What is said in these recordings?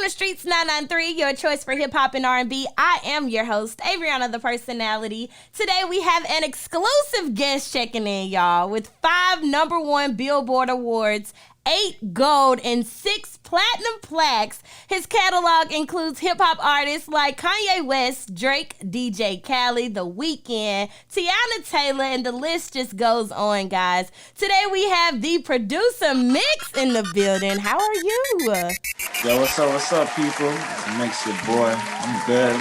Welcome to Streetz 993, your choice for hip-hop and R&B. I am your host, Averianna, the personality. Today we have an exclusive guest checking in, y'all, with 5 #1 Billboard awards, 8 gold, and 6 platinum plaques. His catalog includes hip-hop artists like Kanye West, Drake, DJ Khaled, The Weeknd, Tiana Taylor, and the list just goes on, guys. Today we have the producer Mixx in the building. How are you? Yo, what's up, people? It's Mixx, your boy. I'm good.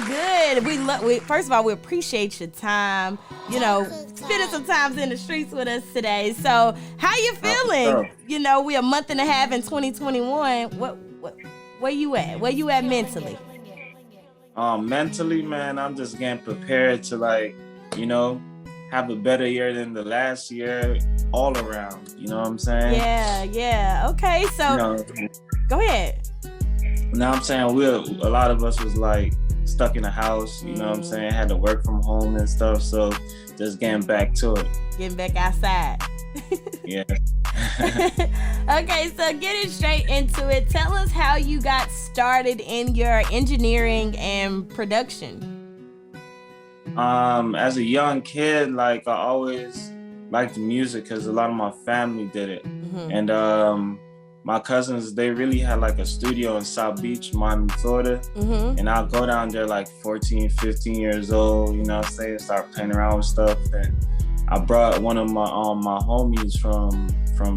Good. We first of all, we appreciate your time. You know, spending some time in the streets with us today. So, how you feeling? You know, we're a month and a half in 2021. Where you at? Where you at mentally? Mentally, man, I'm just getting prepared to have a better year than the last year all around. You know what I'm saying? Yeah. Okay, so go ahead. Now I'm saying a lot of us was like stuck in the house, you know what I'm saying? Had to work from home and stuff, so just getting back to it. Getting back outside. Yeah. Okay, so getting straight into it, tell us how you got started in your engineering and production. As a young kid, I always liked music because a lot of my family did it. Mm-hmm. And my cousins, they really had a studio in South Beach, Miami, Florida. Mm-hmm. And I'll go down there 14, 15 years old, you know what I'm saying, start playing around with stuff. And I brought one of my homies from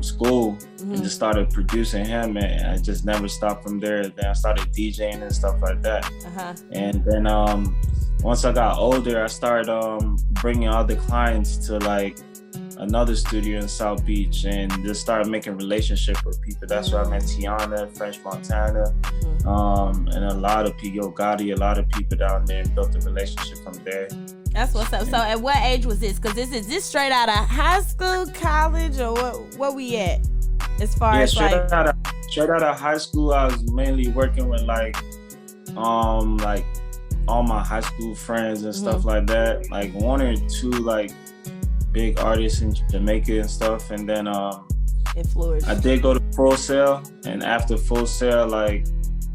school, mm-hmm. and just started producing him, and I just never stopped from there. Then I started DJing and stuff like that. Uh-huh. And then once I got older, I started bringing other clients to another studio in South Beach and just started making relationship with people. That's where I met Tiana, French Montana, mm-hmm. And a lot of people, Gotti, a lot of people down there, and built a relationship from there. That's what's up. So at what age was this? Because is this straight out of high school, college, or what we at? As far as straight out of high school, I was mainly working with all my high school friends and stuff, mm-hmm. like that. 1 or 2 big artists in Jamaica and stuff. And then influence. I did go to Full Sail, and after Full Sail,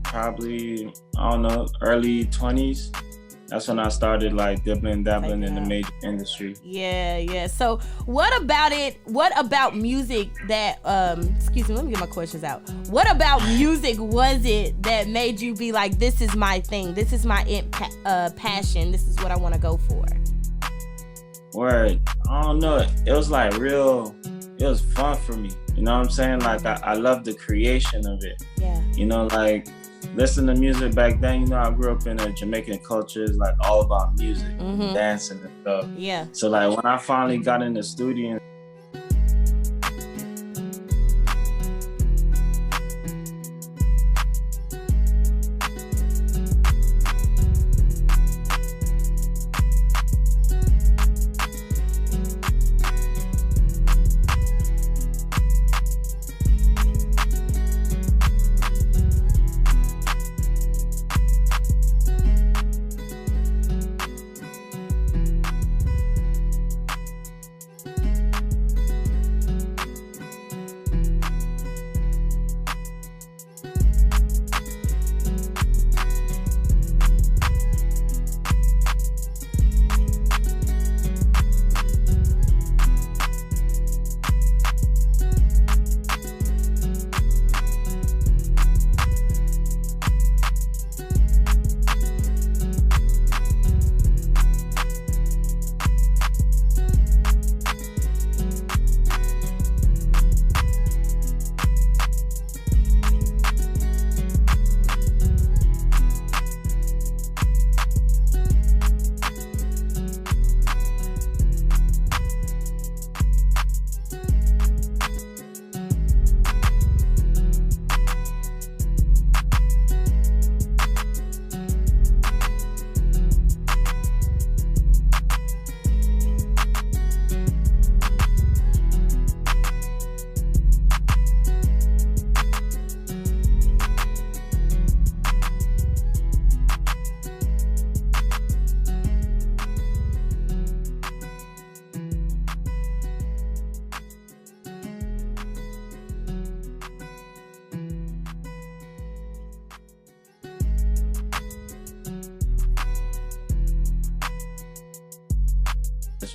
probably, I don't know, early 20s. That's when I started dabbling in the major industry. Yeah. So what about music that, excuse me, let me get my questions out. What about music was it that made you be like, this is my thing, this is my passion, this is what I want to go for? Word, I don't know. It was it was fun for me. You know what I'm saying? I love the creation of it. Yeah. You know, listen to music back then, you know, I grew up in a Jamaican culture. It's all about music, mm-hmm. dancing and stuff. Yeah. So when I finally got in the studio,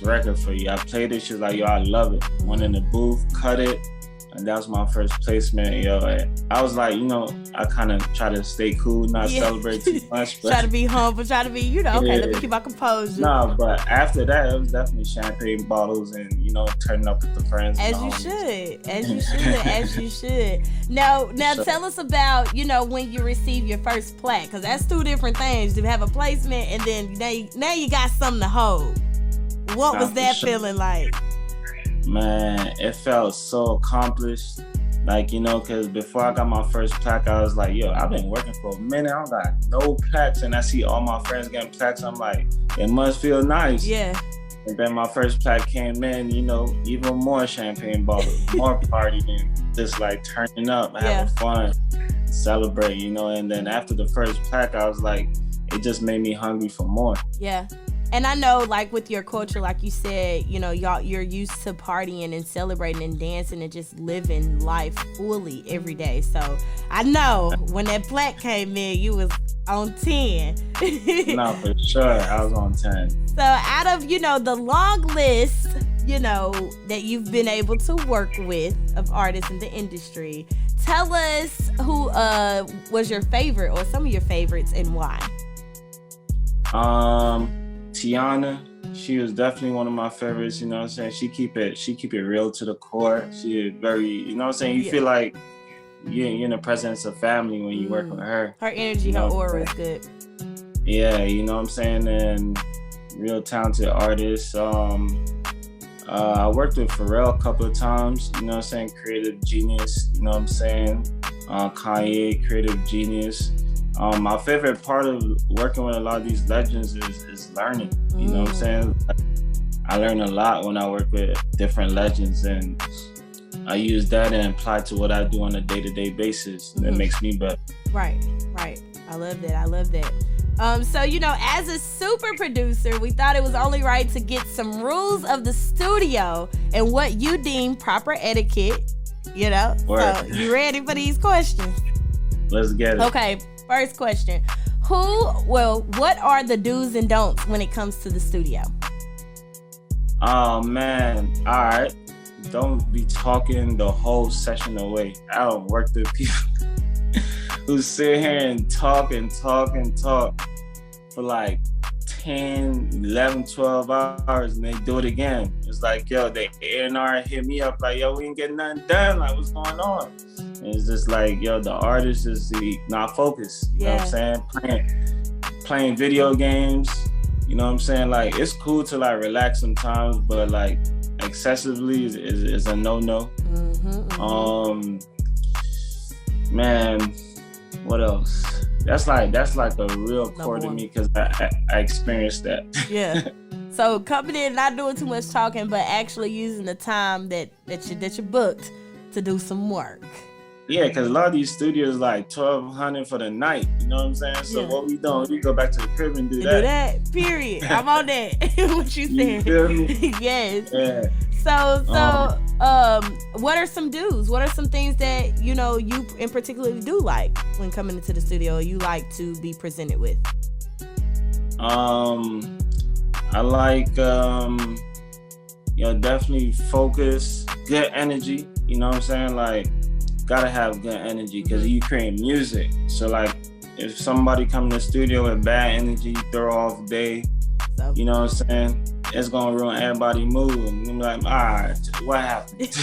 record for you. I played it. She was like, yo, I love it. Went in the booth, cut it. And that was my first placement, yo. I was like, you know, I kind of try to stay cool, not celebrate too much. But, try to be humble, try to be, you know, okay, let me keep my composure. No, but after that, it was definitely champagne bottles and, you know, turning up with the friends. As you should, as you should. Now tell us about, you know, when you receive your first plaque, because that's two different things. You have a placement and then now you got something to hold. What was that feeling like? Man, it felt so accomplished. Like, you know, because before I got my first plaque, I was like, yo, I've been working for a minute. I don't got no plaques. And I see all my friends getting plaques. I'm like, it must feel nice. Yeah. And then my first plaque came in, you know, even more champagne bottles, more partying, just like turning up, having fun, celebrate, you know. And then after the first plaque, I was like, it just made me hungry for more. Yeah. And I know, like, with your culture, like you said, you know, you're used to partying and celebrating and dancing and just living life fully every day. So I know when that plaque came in, you was on 10. No, for sure. I was on 10. So out of, you know, the long list, you know, that you've been able to work with of artists in the industry, tell us who was your favorite or some of your favorites and why. Tiana, she was definitely one of my favorites, you know what I'm saying? She keep it real to the core. She is very, you know what I'm saying? You feel like you're in the presence of family when you work with her. Her energy, her aura is good. Yeah, you know what I'm saying? And real talented artist. I worked with Pharrell a couple of times, you know what I'm saying? Creative genius, you know what I'm saying? Kanye, creative genius. My favorite part of working with a lot of these legends is learning. You know what I'm saying? I learn a lot when I work with different legends, and I use that and apply to what I do on a day-to-day basis. That makes me better. Right. I love that. So, you know, as a super producer, we thought it was only right to get some rules of the studio and what you deem proper etiquette, you know? Word. So, you ready for these questions? Let's get it. Okay. First question. What are the do's and don'ts when it comes to the studio? Oh, man. All right. Don't be talking the whole session away. I don't work with people who sit here and talk for like 10, 11, 12 hours and they do it again. It's like, yo, the A&R hit me up like, yo, we ain't getting nothing done. Like, what's going on? And it's just like, yo, the artist is not focused. You know what I'm saying? Playing video games. You know what I'm saying? Like, it's cool to like relax sometimes, but like excessively is a no-no. Man, what else? That's like a real core to me because I experienced that. Yeah. So coming in, not doing too much talking, but actually using the time that you booked to do some work. Yeah, because a lot of these studios like $1,200 for the night. You know what I'm saying? So what we doing? We go back to the crib and do that. Do that. Period. I'm on that. What you saying? You feel me? Yes. Yeah. So, what are some do's? What are some things that, you know, you in particular do like when coming into the studio, you like to be presented with? I like, definitely focus, good energy. You know what I'm saying? Like, gotta have good energy because you create music. So, like, if somebody come to the studio with bad energy, throw off the day, you know what I'm saying? It's gonna ruin everybody's mood. And I'm like, all right, what happened?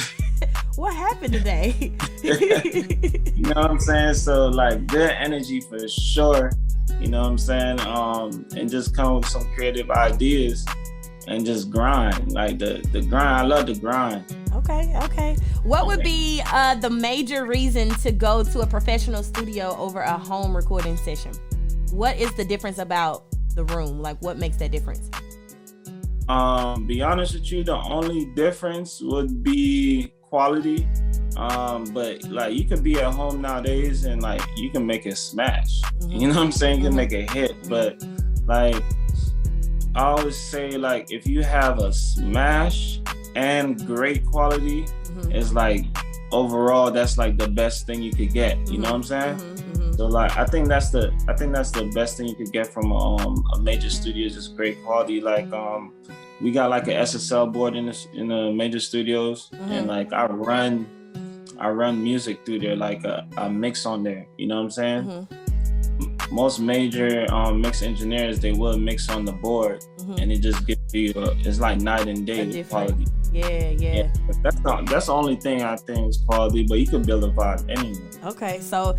What happened today? You know what I'm saying? So like good energy for sure. You know what I'm saying? And just come with some creative ideas and just grind. Like the grind. I love the grind. Okay. What would be the major reason to go to a professional studio over a home recording session? What is the difference about the room? Like what makes that difference? Be honest with you, the only difference would be quality. But like you can be at home nowadays and like you can make it smash. You know what I'm saying? You can make a hit. But like I always say, like if you have a smash and great quality, it's like overall that's like the best thing you could get. You know what I'm saying? So like I think that's the best thing you could get from a major studio is just great quality. Like we got like an SSL board in the major studios, and like I run music through there, like a mix on there. You know what I'm saying? Most major mix engineers, they will mix on the board, and it just gives you it's like night and day quality. Yeah. That's the only thing I think is quality, but you can build a vibe anyway. Okay, so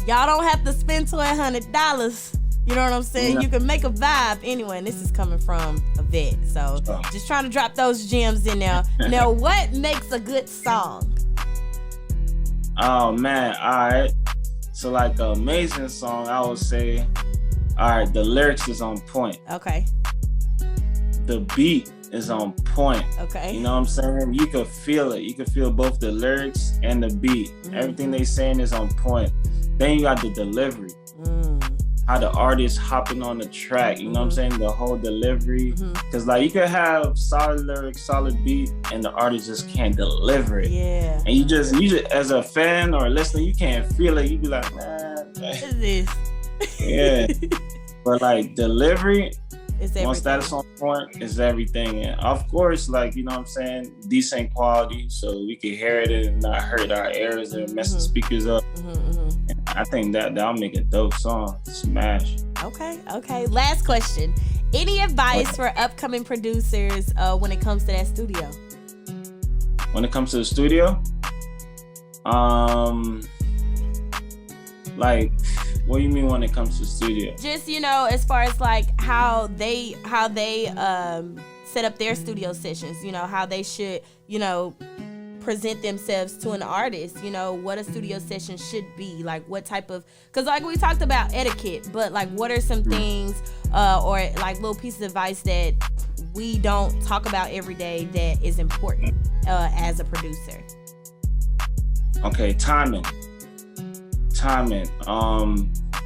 y'all don't have to spend $100. You know what I'm saying? No. You can make a vibe anyway, and this is coming from a vet. So just trying to drop those gems in there. Now, what makes a good song? Oh man, all right. So like an amazing song, I would say, all right, the lyrics is on point. Okay. The beat is on point. Okay. You know what I'm saying? You can feel it. You can feel both the lyrics and the beat. Everything they saying is on point. Then you got the delivery. How the artist hopping on the track. You know what I'm saying? The whole delivery. Because like you could have solid lyrics, solid beat, and the artist just can't deliver it. Yeah. And you just as a fan or a listener, you can't feel it. You be like, man. What is this? Yeah. But like delivery, once that is on point, is everything. And of course, like, you know what I'm saying, decent quality so we can hear it and not hurt our ears and mess the speakers up. And I think that'll make a dope song. Smash. Okay. Last question. Any advice for upcoming producers when it comes to that studio? When it comes to the studio? Like, what do you mean when it comes to studio? Just, you know, as far as like how they set up their studio sessions, you know, how they should, you know, present themselves to an artist, you know, what a studio session should be, like what type of, because like we talked about etiquette, but like what are some things or like little pieces of advice that we don't talk about every day that is important as a producer? Okay, timing.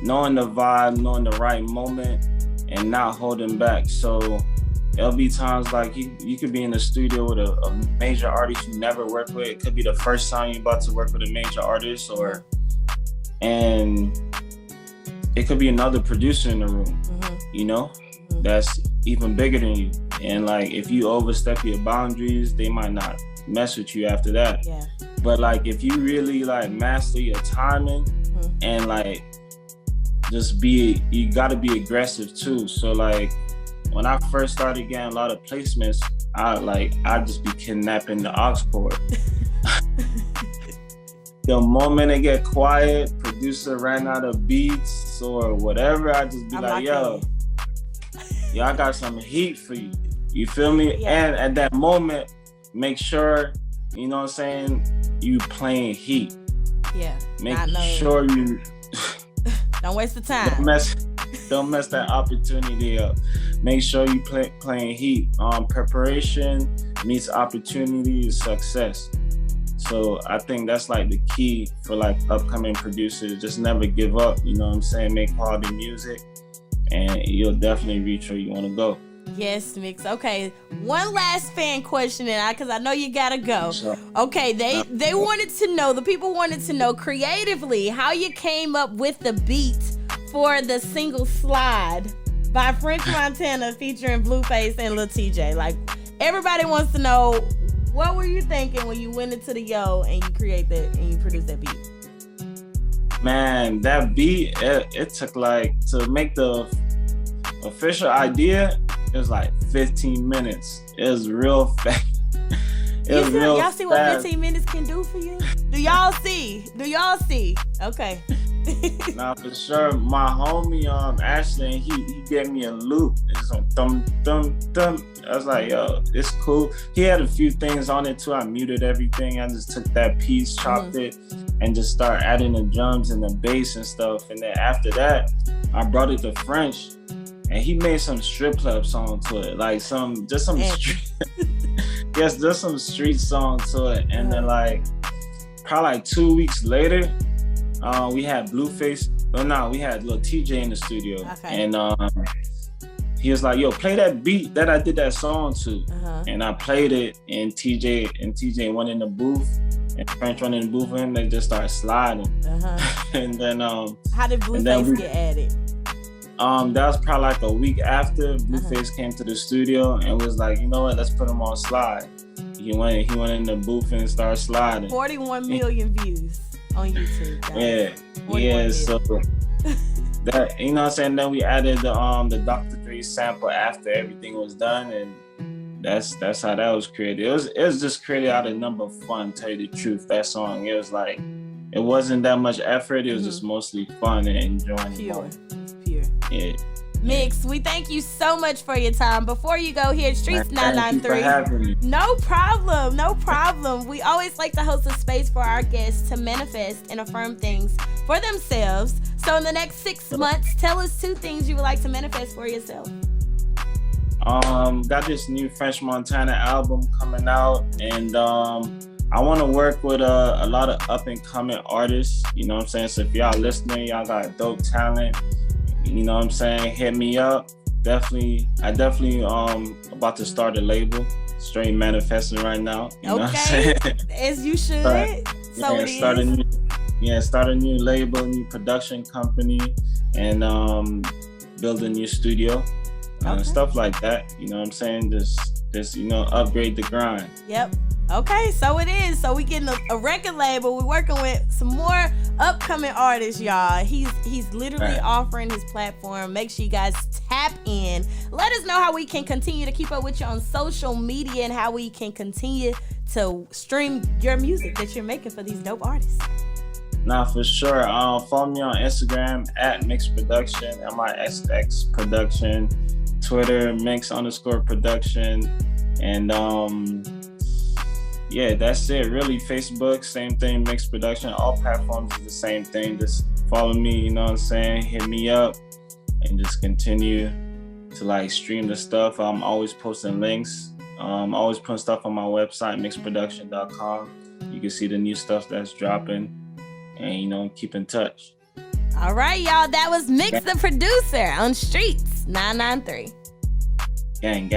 Knowing the vibe, knowing the right moment, and not holding back. So there'll be times like you could be in the studio with a major artist you never worked with. It could be the first time you're about to work with a major artist, and it could be another producer in the room, you know, that's even bigger than you. And like if you overstep your boundaries, they might not mess with you after that. Yeah. But like if you really like master your timing and like you gotta be aggressive too. So like when I first started getting a lot of placements, I just be kidnapping the aux cord. The moment it get quiet, producer ran out of beats or whatever, I just be like, yo, I got some heat for you. You feel me? Yeah. And at that moment, make sure, you know what I'm saying, you playing heat. Yeah. Make sure you don't waste the time. Don't mess that opportunity up. Make sure you playing heat. Preparation meets opportunity is success. So I think that's like the key for like upcoming producers. Just never give up. You know what I'm saying? Make quality music, and you'll definitely reach where you want to go. Yes, Mixx. Okay, one last fan question, and because I know you gotta go. Sure. Okay, they wanted to know, the people wanted to know creatively how you came up with the beat for the single "Slide" by French Montana featuring Blueface and Lil TJ. Like everybody wants to know, what were you thinking when you went into the and you create that and you produced that beat? Man, that beat it took like, to make the official idea, it was like 15 minutes. It was real fast. Y'all see what 15 minutes can do for you? Do y'all see? Okay. Nah, for sure. My homie Ashley, he gave me a loop. It's on thumb thumb thumb. I was like, yo, it's cool. He had a few things on it too. I muted everything. I just took that piece, chopped it, and just started adding the drums and the bass and stuff. And then after that, I brought it to French. And he made some strip club song to it, like just some street song to it. And then like probably like 2 weeks later, we had Blueface. We had Lil TJ in the studio, and he was like, "Yo, play that beat that I did that song to." And I played it, and TJ went in the booth And French went in the booth with him. They just started sliding. And then how did Blueface get added? That was probably like a week after Blueface came to the studio and was like, you know what, let's put him on slide. He went in the booth and started sliding. 41 million views on YouTube, guys. Yeah. So that, you know what I'm saying? Then we added the Dr. Dre sample after everything was done, and that's how that was created. It was just created out of number of fun, tell you the truth. That song, it was like, it wasn't that much effort. It was just mostly fun and enjoying. Pure. Yeah. Mixx, we thank you so much for your time. Before you go here, Streetz 993. Thank you for having me. No problem. We always like to host a space for our guests to manifest and affirm things for themselves. So in the next 6 months, tell us 2 things you would like to manifest for yourself. Got this new French Montana album coming out, and I want to work with a lot of up and coming artists. You know what I'm saying? So if y'all listening, y'all got dope talent, you know what I'm saying, hit me up. I definitely about to start a label. Straight manifesting right now. You know what I'm saying? As you should. Start a new label, new production company, and build a new studio. Stuff like that. You know what I'm saying? Just upgrade the grind. Yep. Okay, so it is. So we getting a record label. We're working with some more upcoming artists, y'all. He's literally offering his platform. Make sure you guys tap in. Let us know how we can continue to keep up with you on social media and how we can continue to stream your music that you're making for these dope artists. Nah, for sure. Follow me on Instagram at Mixx Production, MIXX Production, Twitter Mixx_production, and that's it. Really, Facebook, same thing, Mixx Production. All platforms is the same thing. Just follow me, you know what I'm saying? Hit me up and just continue to stream the stuff. I'm always posting links. Always putting stuff on my website, mixxproduction.com. You can see the new stuff that's dropping and, keep in touch. All right, y'all. That was Mixx the producer on Streetz 993. Gang.